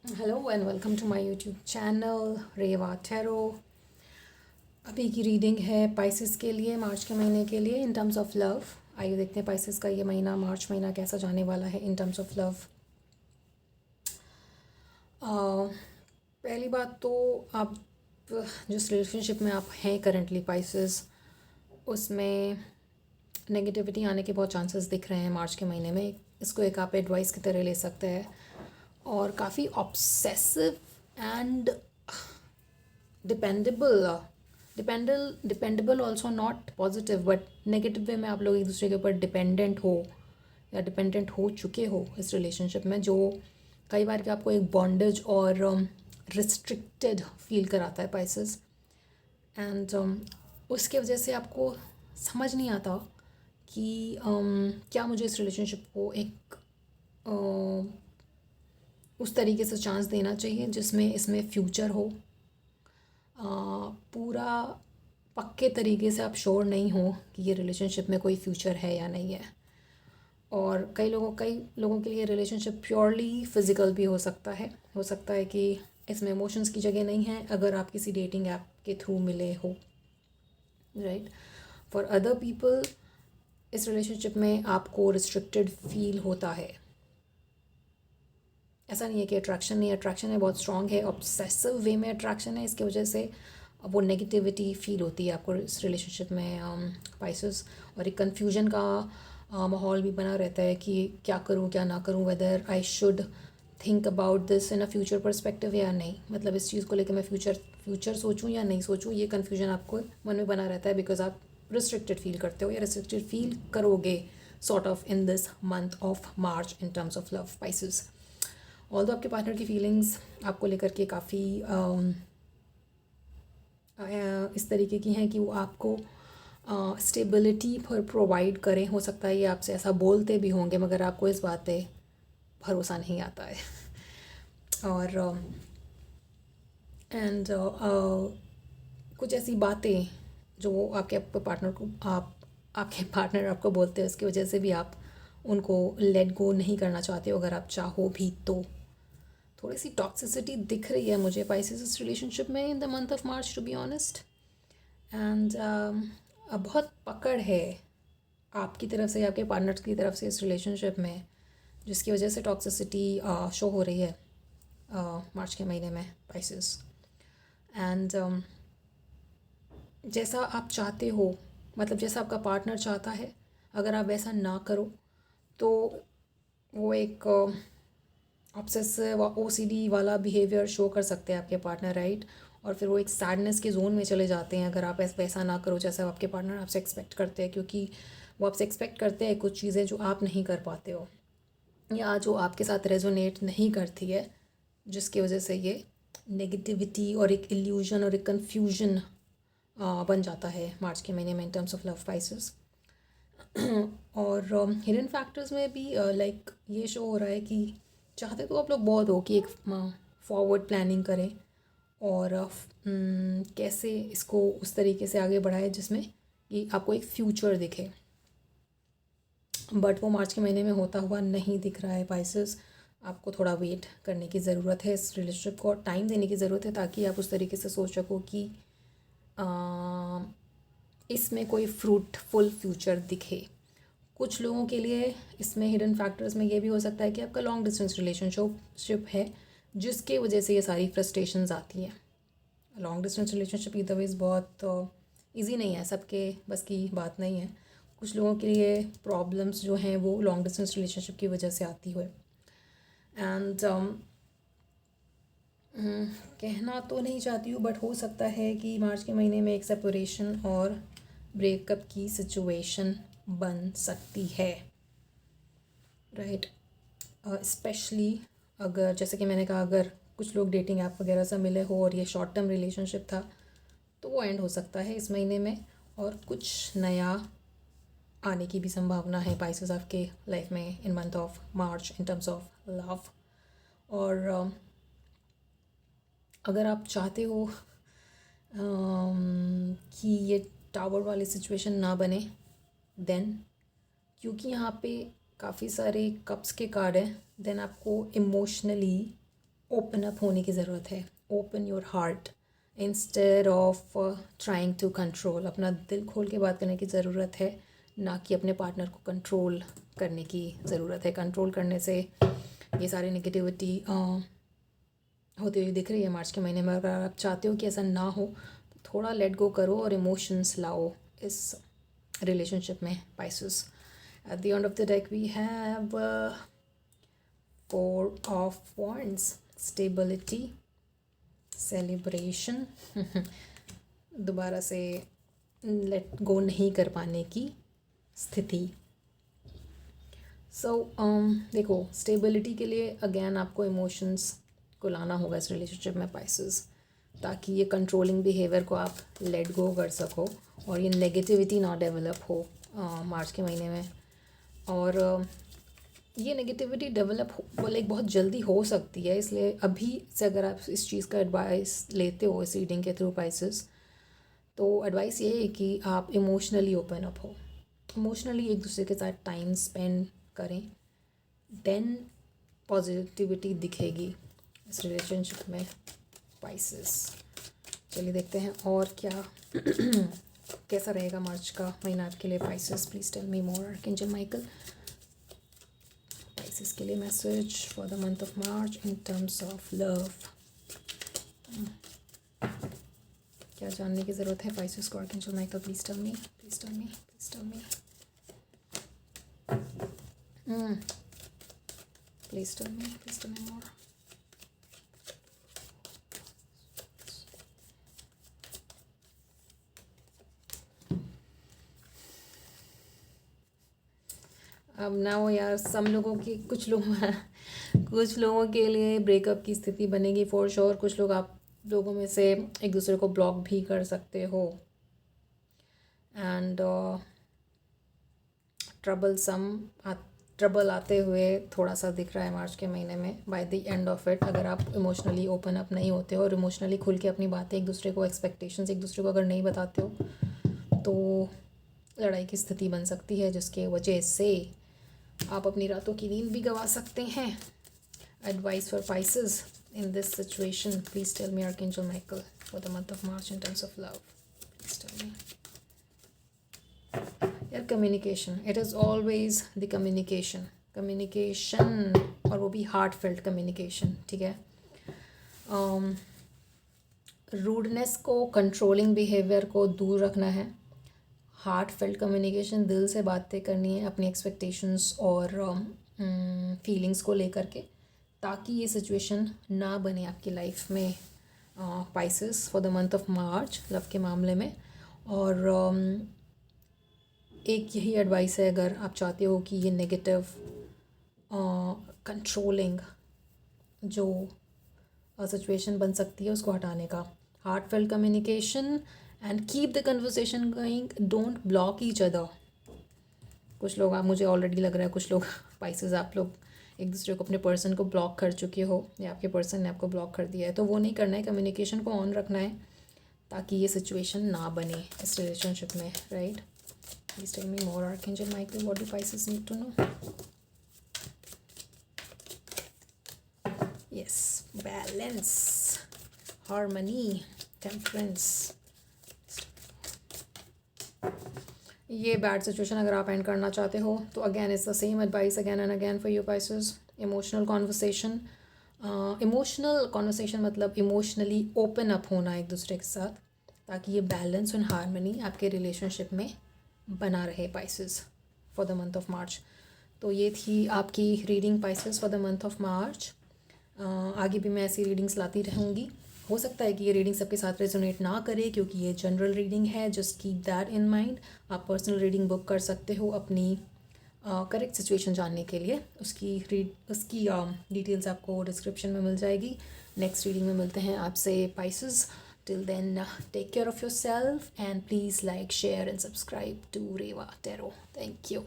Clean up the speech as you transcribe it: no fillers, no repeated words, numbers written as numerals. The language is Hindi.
Hello and welcome to my YouTube channel Reva tarot. अभी की रीडिंग है पाइसेस के लिए, मार्च के महीने के लिए इन टर्म्स ऑफ लव। आइए देखते हैं पाइसेस का ये महीना, मार्च महीना कैसा जाने वाला है इन टर्म्स ऑफ लव। पहली बात तो आप जिस रिलेशनशिप में आप हैं करंटली पाइसेस, उसमें नेगेटिविटी आने के बहुत चांसेस दिख रहे हैं मार्च के महीने में। इसको एक आप एडवाइस की तरह ले सकते हैं। और काफ़ी obsessive and dependable dependable also, not positive but negative way में आप लोग एक दूसरे के ऊपर डिपेंडेंट हो या डिपेंडेंट हो चुके हो इस रिलेशनशिप में, जो कई बार कि आपको एक बॉन्डेज और रिस्ट्रिक्टेड फील कराता है पाइसेस। एंड उसके वजह से आपको समझ नहीं आता कि क्या मुझे इस रिलेशनशिप को एक उस तरीके से चांस देना चाहिए जिसमें इसमें फ्यूचर हो। पूरा पक्के तरीके से आप श्योर नहीं हो कि ये रिलेशनशिप में कोई फ्यूचर है या नहीं है। और कई लोगों के लिए रिलेशनशिप प्योरली फिज़िकल भी हो सकता है कि इसमें इमोशंस की जगह नहीं है अगर आप किसी डेटिंग ऐप के थ्रू मिले हो, राइट। फॉर अदर पीपल इस रिलेशनशिप में आपको रिस्ट्रिक्टेड फील होता है। ऐसा नहीं है कि अट्रैक्शन नहीं है, अट्रैक्शन है, बहुत स्ट्रॉन्ग है, ऑब्सेसिव वे में अट्रैक्शन है। इसकी वजह से वो नेगेटिविटी फील होती है आपको इस रिलेशनशिप में पाइसेस। और एक कन्फ्यूजन का माहौल भी बना रहता है कि क्या करूँ क्या ना करूँ, whether I should think about this in a future perspective या नहीं। मतलब इस चीज़ को लेकर मैं फ्यूचर सोचूं या नहीं सोचूं, ये कन्फ्यूजन आपको मन में बना रहता है बिकॉज आप रिस्ट्रिक्टेड फील करते हो या रिस्ट्रिक्टेड फील करोगे sort of in this month of March in terms of love Pisces. Although आपके पार्टनर की फीलिंग्स आपको लेकर के काफ़ी इस तरीके की हैं कि वो आपको स्टेबिलिटी पर प्रोवाइड करें। हो सकता है ये आपसे ऐसा बोलते भी होंगे मगर आपको इस बात पे भरोसा नहीं आता है। और एंड कुछ ऐसी बातें जो आपके पार्टनर को आपके पार्टनर आपको बोलते हैं, उसकी वजह से भी आप उनको लेट गो नहीं करना चाहते हो अगर आप चाहो भी तो। थोड़ी सी टॉक्सिसिटी दिख रही है मुझे पाइसेस इस रिलेशनशिप में in the month of March, to be honest. And बहुत पकड़ है आपकी तरफ से या आपके पार्टनर की तरफ से इस रिलेशनशिप में, जिसकी वजह से टॉक्सिसिटी शो हो रही है मार्च के महीने में पाइसेस। एंड जैसा आप चाहते हो, मतलब जैसा आपका पार्टनर चाहता है, अगर आप वैसा ना करो तो वो एक ऑब्सेसिव ओसीडी वाला बिहेवियर शो कर सकते हैं आपके पार्टनर, राइट। और फिर वो एक सैडनेस के जोन में चले जाते हैं अगर आप वैसा ना करो जैसा आपके पार्टनर आपसे एक्सपेक्ट करते हैं, क्योंकि वो आपसे एक्सपेक्ट करते हैं कुछ चीज़ें जो आप नहीं कर पाते हो या जो आपके साथ रेजोनेट नहीं करती है, जिसकी वजह से ये नेगेटिविटी और एक इल्यूजन और एक कन्फ्यूजन बन जाता है मार्च के महीने में इन टर्म्स ऑफ लव पाइसेस। और हिडन फैक्टर्स में भी लाइक ये शो हो रहा है कि चाहते तो आप लोग बहुत हो कि एक फॉरवर्ड प्लानिंग करें और कैसे इसको उस तरीके से आगे बढ़ाए जिसमें कि आपको एक फ्यूचर दिखे, बट वो मार्च के महीने में होता हुआ नहीं दिख रहा है पाइसेस। आपको थोड़ा वेट करने की ज़रूरत है, इस रिलेशनशिप को टाइम देने की ज़रूरत है ताकि आप उस तरीके से सोच सको कि इसमें कोई फ्रूटफुल फ्यूचर दिखे। कुछ लोगों के लिए इसमें हिडन फैक्टर्स में ये भी हो सकता है कि आपका लॉन्ग डिस्टेंस रिलेशनशिप है जिसके वजह से ये सारी फ्रस्ट्रेशंस आती हैं। लॉन्ग डिस्टेंस रिलेशनशिप अदरवाइज़ बहुत इजी नहीं है, सबके बस की बात नहीं है। कुछ लोगों के लिए प्रॉब्लम्स जो हैं वो लॉन्ग डिस्टेंस रिलेशनशिप की वजह से आती है। एंड कहना तो नहीं चाहती हूँ बट हो सकता है कि मार्च के महीने में एक सेपरेशन और ब्रेकअप की सिचुएशन बन सकती है, राइट। स्पेशली अगर जैसे कि मैंने कहा, अगर कुछ लोग डेटिंग ऐप वगैरह से मिले हो और ये शॉर्ट टर्म रिलेशनशिप था तो वो एंड हो सकता है इस महीने में, और कुछ नया आने की भी संभावना है पाइसेस आपके लाइफ में इन month of March in terms of love. और अगर आप चाहते हो कि ये टावर वाली सिचुएशन ना बने देन, क्योंकि यहाँ पे काफ़ी सारे कप्स के कार्ड हैं, देन आपको इमोशनली ओपन अप होने की ज़रूरत है. Open your heart instead of trying to control. अपना दिल खोल के बात करने की ज़रूरत है, ना कि अपने पार्टनर को कंट्रोल करने की ज़रूरत है. कंट्रोल करने से ये सारी नेगेटिविटी होती हुई दिख रही है मार्च के महीने में. अगर आप चाहते हो कि ऐसा ना हो तो थोड़ा लेट गो करो और इमोशंस लाओ इस रिलेशनशिप में, Pisces. At the end of the deck we have 4 of wands, stability, celebration. दोबारा से लेट गो नहीं कर पाने की स्थिति. सो देखो, स्टेबिलिटी के लिए अगेन आपको इमोशंस को लाना होगा इस रिलेशनशिप में, पाइसेस, ताकि ये कंट्रोलिंग बिहेवियर को आप लेट गो कर सको और ये नेगेटिविटी ना डेवलप हो मार्च के महीने में. और ये नेगेटिविटी डेवलप लाइक बहुत जल्दी हो सकती है, इसलिए अभी से अगर आप इस चीज़ का एडवाइस लेते हो इस रीडिंग के थ्रू, पाइसेस, तो एडवाइस ये है कि आप इमोशनली ओपन अप हो, इमोशनली एक दूसरे के साथ टाइम स्पेंड करें, देन पॉजिटिविटी दिखेगी इस रिलेशनशिप में, पाइसेस. चलिए देखते हैं और क्या कैसा रहेगा मार्च का महीना आपके लिए, Pisces. Please tell me more. Archangel Michael, Pisces के लिए message for the month of March in terms of love. क्या जानने की ज़रूरत है पाइसेस को? Archangel Michael, please tell me, please tell me, please tell me, please tell me, please tell me more. अब ना हो यार, सब लोगों की कुछ लोगों के लिए ब्रेकअप की स्थिति बनेगी फॉर श्योर. कुछ लोग आप लोगों में से एक दूसरे को ब्लॉक भी कर सकते हो. एंड ट्रबल आते हुए थोड़ा सा दिख रहा है मार्च के महीने में. By the end of it, अगर आप इमोशनली ओपन अप नहीं होते हो और इमोशनली खुल के अपनी बातें एक दूसरे को, एक्सपेक्टेशंस एक दूसरे को अगर नहीं बताते हो, तो लड़ाई की स्थिति बन सकती है, जिसके वजह से आप अपनी रातों की नींद भी गंवा सकते हैं. Advice for Pisces in this situation, please tell me archangel Michael for the month of March in terms of love. Please tell me. यार communication, it is always the communication, और वो भी हार्ट फेल्ट कम्युनिकेशन. ठीक है, रूडनेस को, कंट्रोलिंग बिहेवियर को दूर रखना है. हार्ट फेल्ट कम्युनिकेशन, दिल से बातें करनी है अपनी एक्सपेक्टेशंस और फीलिंग्स को लेकर के, ताकि ये सिचुएशन ना बने आपकी लाइफ में, Pisces, for the month of March love के मामले में. और एक यही एडवाइस है, अगर आप चाहते हो कि ये नेगेटिव कंट्रोलिंग जो सिचुएशन बन सकती है उसको हटाने का. Heart felt communication and keep the conversation going, don't block each other. कुछ लोग, आप, मुझे ऑलरेडी लग रहा है कुछ लोग पाइसेस, आप लोग एक दूसरे को, अपने पर्सन को ब्लॉक कर चुके हो या आपके पर्सन ने आपको ब्लॉक कर दिया है. तो वो नहीं करना है, कम्युनिकेशन को ऑन रखना है ताकि ये सिचुएशन ना बने इस रिलेशनशिप में, right. Please tell me more archangel Michael, what do Pisces need to know. Yes, balance, harmony, temperance. ये बैड सिचुएशन अगर आप एंड करना चाहते हो तो again it's the same advice again and again for you Pisces. Emotional conversation मतलब इमोशनली ओपन अप होना एक दूसरे के साथ, ताकि ये बैलेंस एंड हार्मनी आपके रिलेशनशिप में बना रहे, Pisces, for the month of March. तो ये थी आपकी reading, Pisces, for the month of मार्च. आगे भी मैं ऐसी रीडिंग्स लाती रहूँगी. हो सकता है कि ये रीडिंग सबके साथ रेजोनेट ना करे, क्योंकि ये जनरल रीडिंग है. Just keep that in mind. आप पर्सनल रीडिंग बुक कर सकते हो अपनी करेक्ट सिचुएशन जानने के लिए. उसकी डिटेल्स आपको डिस्क्रिप्शन में मिल जाएगी. नेक्स्ट रीडिंग में मिलते हैं आपसे, Pisces. Till then, take care of your self and please like, share and subscribe to Reva tarot. Thank you.